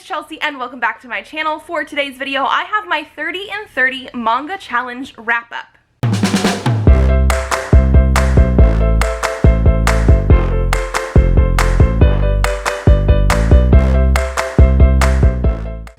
Chelsea and welcome back to my channel. For today's video, I have my 30 in 30 manga challenge wrap up.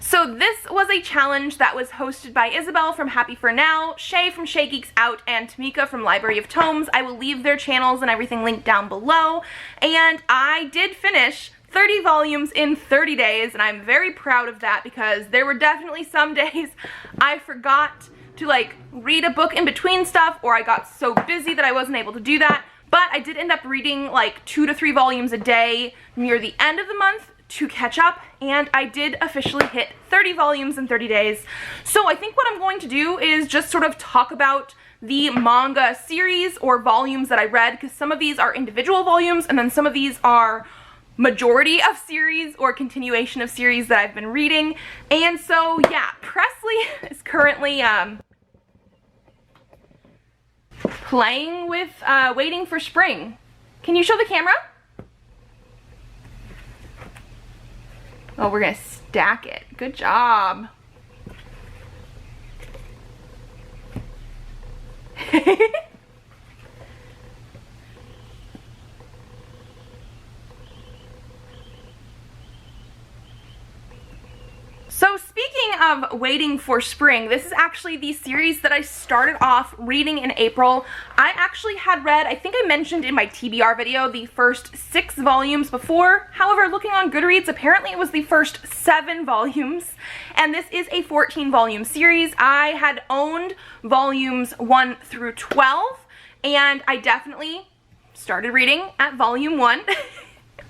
So this was a challenge that was hosted by Isabel from Happy For Now, Shay from Shay Geeks Out, and Tamika from Library of Tomes. I will leave their channels and everything linked down below. And I did finish 30 volumes in 30 days, and I'm very proud of that because there were definitely some days I forgot to read a book in between stuff, or I got so busy that I wasn't able to do that. But I did end up reading 2 to 3 volumes a day near the end of the month to catch up, and I did officially hit 30 volumes in 30 days. So I think what I'm going to do is just sort of talk about the manga series or volumes that I read, because some of these are individual volumes and then some of these are majority of series or continuation of series that I've been reading. And so yeah, Presley is currently playing with Waiting for Spring. Can you show the camera? Oh, we're gonna stack it. Good job. So speaking of Waiting for Spring, this is actually the series that I started off reading in April. I actually had read, I think I mentioned in my TBR video, the first 6 volumes before. However, looking on Goodreads, apparently it was the first 7 volumes. And this is a 14-volume series. I had owned volumes 1 through 12, and I definitely started reading at volume 1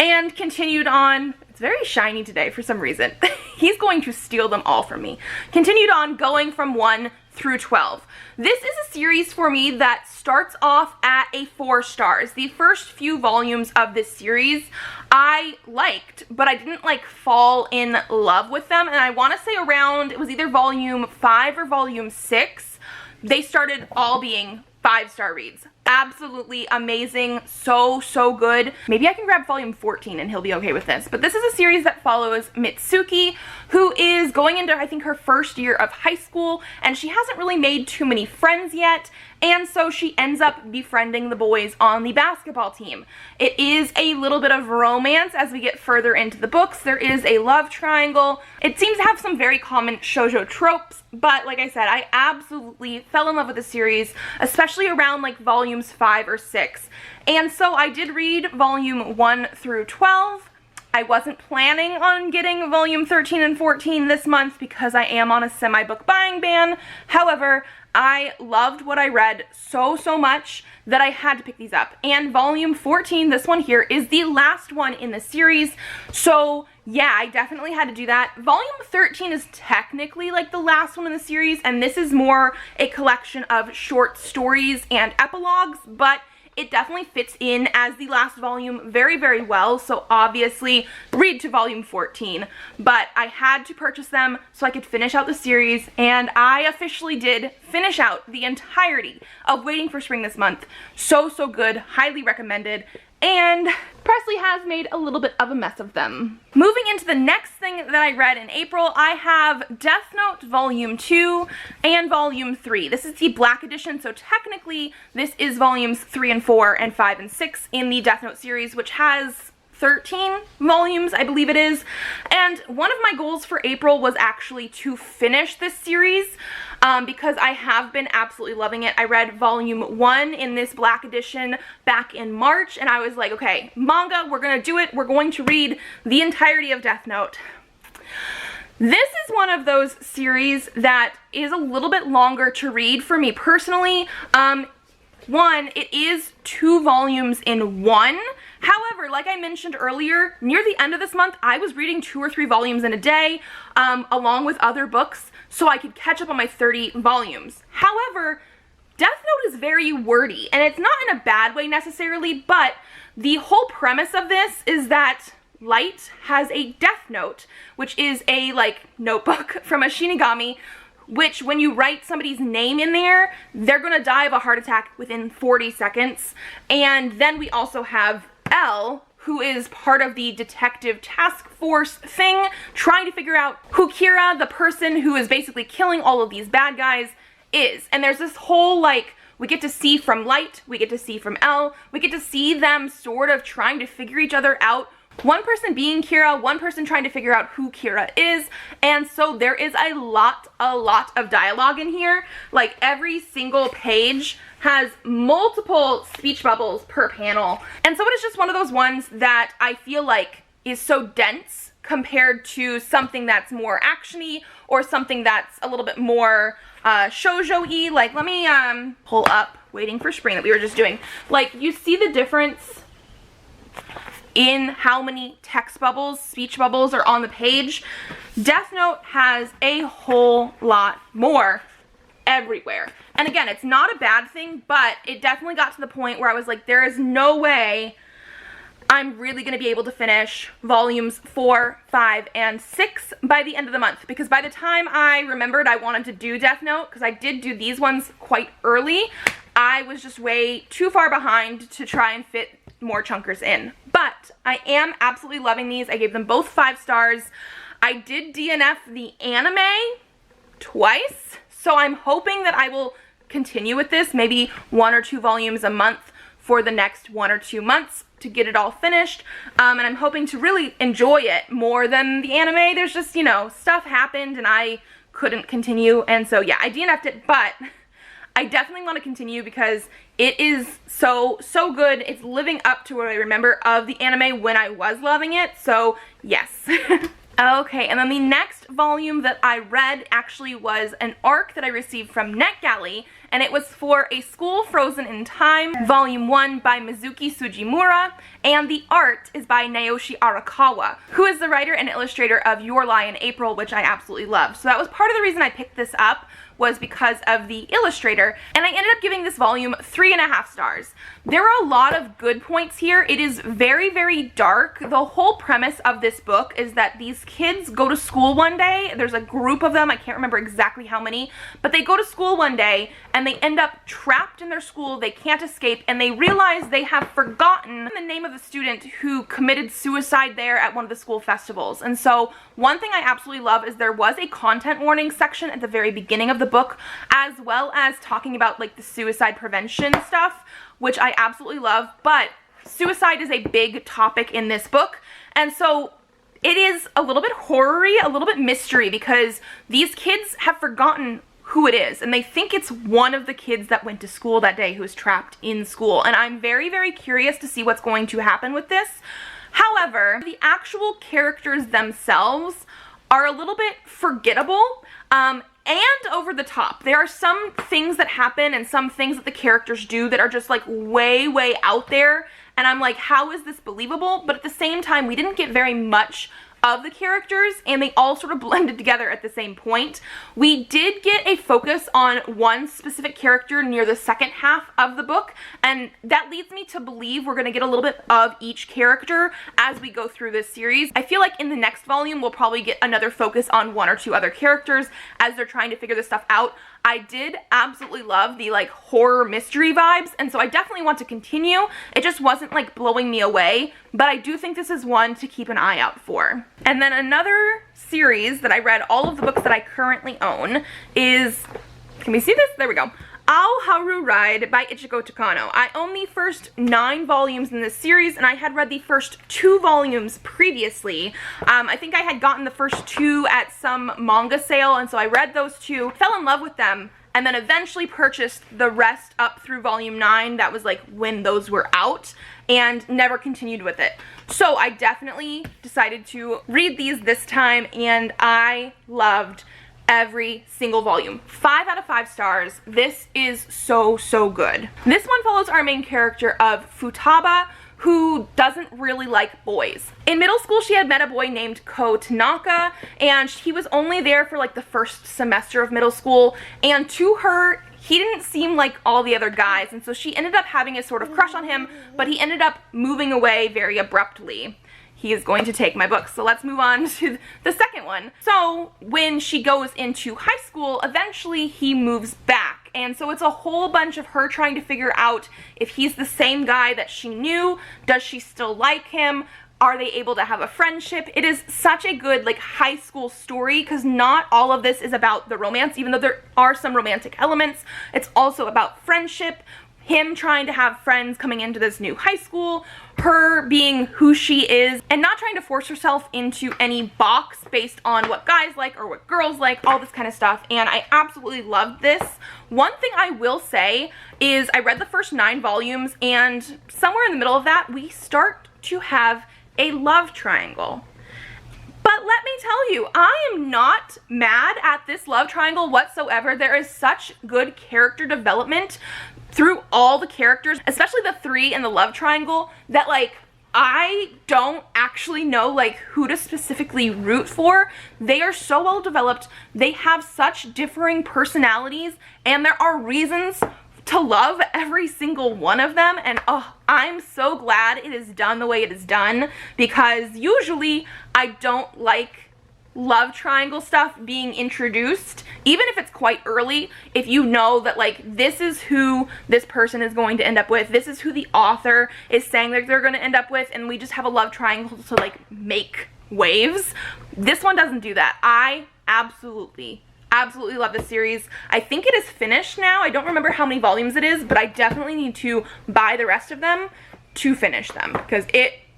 and continued on. It's very shiny today for some reason. He's going to steal them all from me. Continued on going from 1 through 12. This is a series for me that starts off at a 4 stars. The first few volumes of this series I liked, but I didn't fall in love with them. And I want to say around, it was either volume 5 or volume 6, they started all being 5-star reads. Absolutely amazing. So good. Maybe I can grab volume 14 and he'll be okay with this. But this is a series that follows Mitsuki, who is going into, I think, her first year of high school, and she hasn't really made too many friends yet, and so she ends up befriending the boys on the basketball team. It is a little bit of romance as we get further into the books. There is a love triangle. It seems to have some very common shoujo tropes, but like I said, I absolutely fell in love with the series, especially around volumes 5 or 6. And so I did read volume 1 through 12. I wasn't planning on getting volume 13 and 14 this month because I am on a semi-book buying ban. However, I loved what I read so much that I had to pick these up. And volume 14, this one here, is the last one in the series. So yeah, I definitely had to do that. Volume 13 is technically the last one in the series, and this is more a collection of short stories and epilogues, but it definitely fits in as the last volume very well, so obviously read to volume 14. But I had to purchase them so I could finish out the series, and I officially did finish out the entirety of Waiting for Spring this month. So good, highly recommended. And Presley has made a little bit of a mess of them. Moving into the next thing that I read in April, I have Death Note Volume 2 and Volume 3. This is the Black Edition, so technically this is Volumes 3 and 4 and 5 and 6 in the Death Note series, which has 13 volumes, I believe it is. And one of my goals for April was actually to finish this series because I have been absolutely loving it. I read volume 1 in this Black Edition back in March, and I was like, okay, manga, we're gonna do it. We're going to read the entirety of Death Note. This is one of those series that is a little bit longer to read for me personally. One, it is 2 volumes in one. However, like I mentioned earlier, near the end of this month, I was reading 2 or 3 volumes in a day, along with other books, so I could catch up on my 30 volumes. However, Death Note is very wordy, and it's not in a bad way necessarily, but the whole premise of this is that Light has a Death Note, which is a, notebook from a Shinigami, which when you write somebody's name in there, they're gonna die of a heart attack within 40 seconds. And then we also have L, who is part of the detective task force thing, trying to figure out who Kira, the person who is basically killing all of these bad guys, is. And there's this whole, like, we get to see from Light, we get to see from L, we get to see them sort of trying to figure each other out. One person being Kira, one person trying to figure out who Kira is, and so there is a lot of dialogue in here. Like, every single page has multiple speech bubbles per panel, and so it is just one of those ones that I feel like is so dense compared to something that's more actiony or something that's a little bit more shoujo-y. Like, let me pull up Waiting for Spring that we were just doing. Like, you see the difference in how many text bubbles, speech bubbles are on the page. Death Note has a whole lot more everywhere. And again, it's not a bad thing, but it definitely got to the point where I was like, there is no way I'm really going to be able to finish volumes 4, 5, and 6 by the end of the month. Because by the time I remembered I wanted to do Death Note, because I did do these ones quite early, I was just way too far behind to try and fit more chunkers in. But I am absolutely loving these. I gave them both 5 stars. I did DNF the anime twice, so I'm hoping that I will continue with this, maybe 1 or 2 volumes a month for the next 1 or 2 months to get it all finished. And I'm hoping to really enjoy it more than the anime. There's just, you know, stuff happened and I couldn't continue, and so yeah, I DNF'd it, but I definitely want to continue because it is so good. It's living up to what I remember of the anime when I was loving it, so yes. Okay, and then the next volume that I read actually was an arc that I received from NetGalley, and it was for A School Frozen in Time, Volume 1 by Mizuki Sujimura, and the art is by Naoshi Arakawa, who is the writer and illustrator of Your Lie in April, which I absolutely love. So that was part of the reason I picked this up, was because of the illustrator, and I ended up giving this volume 3.5 stars. There are a lot of good points here. It is very dark. The whole premise of this book is that these kids go to school one day. There's a group of them, I can't remember exactly how many, but they go to school one day and they end up trapped in their school. They can't escape, and they realize they have forgotten the name of the student who committed suicide there at one of the school festivals. And so one thing I absolutely love is there was a content warning section at the very beginning of the book, as well as talking about like the suicide prevention stuff, which I absolutely love. But suicide is a big topic in this book, and so it is a little bit horror-y, a little bit mystery, because these kids have forgotten who it is, and they think it's one of the kids that went to school that day who was trapped in school, and I'm very curious to see what's going to happen with this. However, the actual characters themselves are a little bit forgettable, and over the top. There are some things that happen and some things that the characters do that are just like way out there, and I'm like, how is this believable? But at the same time, we didn't get very much of the characters, and they all sort of blended together at the same point. We did get a focus on one specific character near the second half of the book, and that leads me to believe we're going to get a little bit of each character as we go through this series. I feel like in the next volume we'll probably get another focus on 1 or 2 other characters as they're trying to figure this stuff out. I did absolutely love the like horror mystery vibes, and so I definitely want to continue. It just wasn't like blowing me away, but I do think this is one to keep an eye out for. And then another series that I read, all of the books that I currently own, is, can we see this? There we go. Aoharu Ride by Ichigo Takano. I own the first 9 volumes in this series, and I had read the first 2 volumes previously. I think I had gotten the first 2 at some manga sale, and so I read those 2, fell in love with them, and then eventually purchased the rest up through volume 9. That was like when those were out, and never continued with it. So I definitely decided to read these this time, and I loved every single volume. 5 out of 5 stars. This is so good. This one follows our main character of Futaba, who doesn't really like boys. In middle school, she had met a boy named Ko Tanaka, and he was only there for like the first semester of middle school, and to her, he didn't seem like all the other guys, and so she ended up having a sort of crush on him, but he ended up moving away very abruptly. He is going to take my book, so let's move on to the second one. So when she goes into high school, eventually he moves back, and so it's a whole bunch of her trying to figure out if he's the same guy that she knew. Does she still like him? Are they able to have a friendship? It is such a good like high school story, because not all of this is about the romance, even though there are some romantic elements. It's also about friendship, him trying to have friends coming into this new high school, her being who she is, and not trying to force herself into any box based on what guys like or what girls like, all this kind of stuff, and I absolutely loved this. One thing I will say is I read the first 9 volumes, and somewhere in the middle of that, we start to have a love triangle. But let me tell you, I am not mad at this love triangle whatsoever. There is such good character development through all the characters, especially the 3 in the love triangle, that like I don't actually know like who to specifically root for. They are so well developed. They have such differing personalities, and there are reasons to love every single one of them, and oh, I'm so glad it is done the way it is done, because usually I don't like love triangle stuff being introduced, even if it's quite early. If you know that like this is who this person is going to end up with, this is who the author is saying that they're going to end up with, and we just have a love triangle to like make waves. This one doesn't do that. I absolutely love this series. I think it is finished now. I don't remember how many volumes it is, but I definitely need to buy the rest of them to finish them, because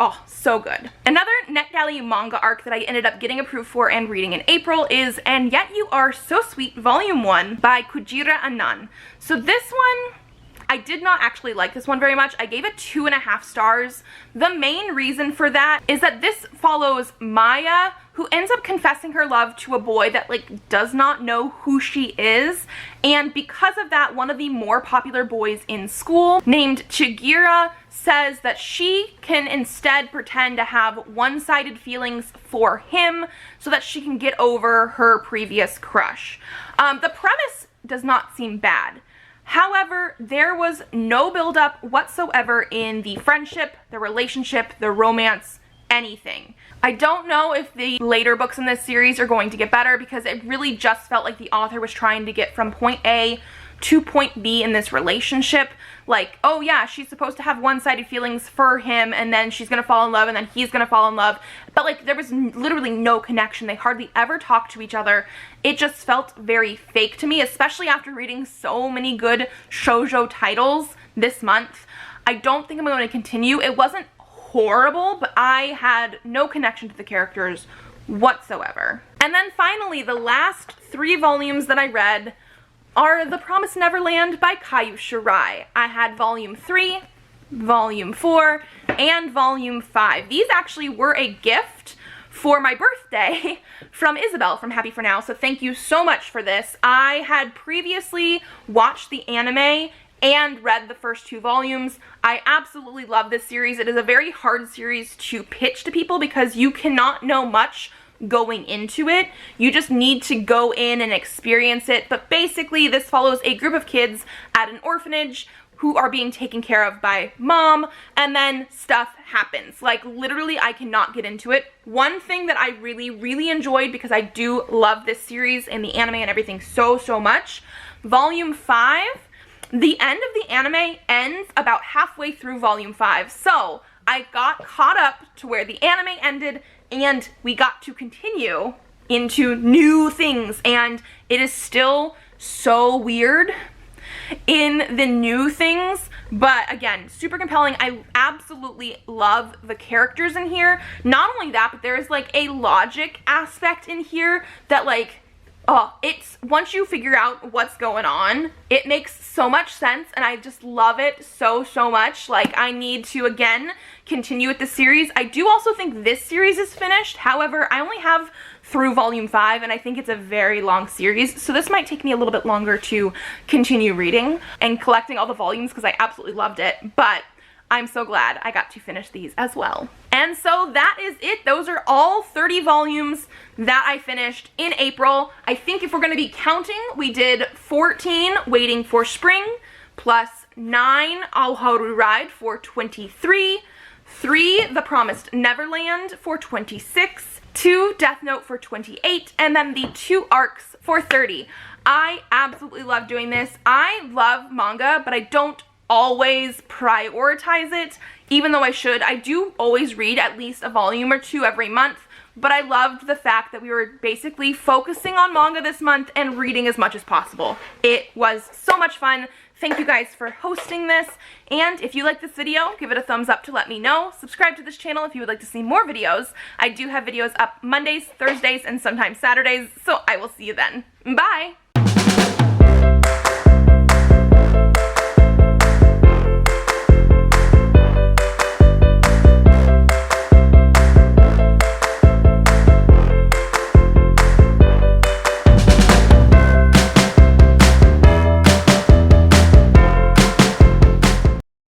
oh, so good. Another NetGalley manga arc that I ended up getting approved for and reading in April is And Yet You Are So Sweet Volume 1 by Kujira Annan. So this one, I did not actually like this one very much. I gave it 2.5 stars. The main reason for that is that this follows Maya, who ends up confessing her love to a boy that like does not know who she is, and because of that, one of the more popular boys in school named Chigira says that she can instead pretend to have one-sided feelings for him so that she can get over her previous crush. The premise does not seem bad. However, there was no build-up whatsoever in the friendship, the relationship, the romance, anything. I don't know if the later books in this series are going to get better, because it really just felt like the author was trying to get from point A to point B in this relationship. Like, oh yeah, she's supposed to have one-sided feelings for him, and then she's gonna fall in love, and then he's gonna fall in love. But like, there was literally no connection. They hardly ever talked to each other. It just felt very fake to me, especially after reading so many good shoujo titles this month. I don't think I'm going to continue. It wasn't horrible, but I had no connection to the characters whatsoever. And then finally, the last 3 volumes that I read are The Promised Neverland by Haru Ride. I had volume 3, volume 4, and volume 5. These actually were a gift for my birthday from Isabel from Happy For Now, so thank you so much for this. I had previously watched the anime and read the first 2 volumes. I absolutely love this series. It is a very hard series to pitch to people because you cannot know much going into it. You just need to go in and experience it. But basically, this follows a group of kids at an orphanage who are being taken care of by mom, and then stuff happens. Like, literally, I cannot get into it. One thing that I really enjoyed, because I do love this series and the anime and everything so much, volume 5, the end of the anime ends about halfway through volume 5. So I got caught up to where the anime ended, and we got to continue into new things, and it is still so weird in the new things, but again, super compelling. I absolutely love the characters in here. Not only that, but there is like a logic aspect in here that like, oh, it's, once you figure out what's going on, it makes so much sense, and I just love it so much. Like, I need to, again, continue with the series. I do also think this series is finished. However, I only have through volume 5, and I think it's a very long series, so this might take me a little bit longer to continue reading and collecting all the volumes, because I absolutely loved it, but I'm so glad I got to finish these as well. And so that is it. Those are all 30 volumes that I finished in April. I think if we're going to be counting, we did 14 Waiting for Spring, plus 9 Aoharu Ride for 23, 3 The Promised Neverland for 26, 2 Death Note for 28, and then the 2 arcs for 30. I absolutely love doing this. I love manga, but I don't always prioritize it, even though I should. I do always read at least a volume or 2 every month, but I loved the fact that we were basically focusing on manga this month and reading as much as possible. It was so much fun. Thank you guys for hosting this, and if you like this video, give it a thumbs up to let me know. Subscribe to this channel if you would like to see more videos. I do have videos up Mondays, Thursdays, and sometimes Saturdays, so I will see you then. Bye!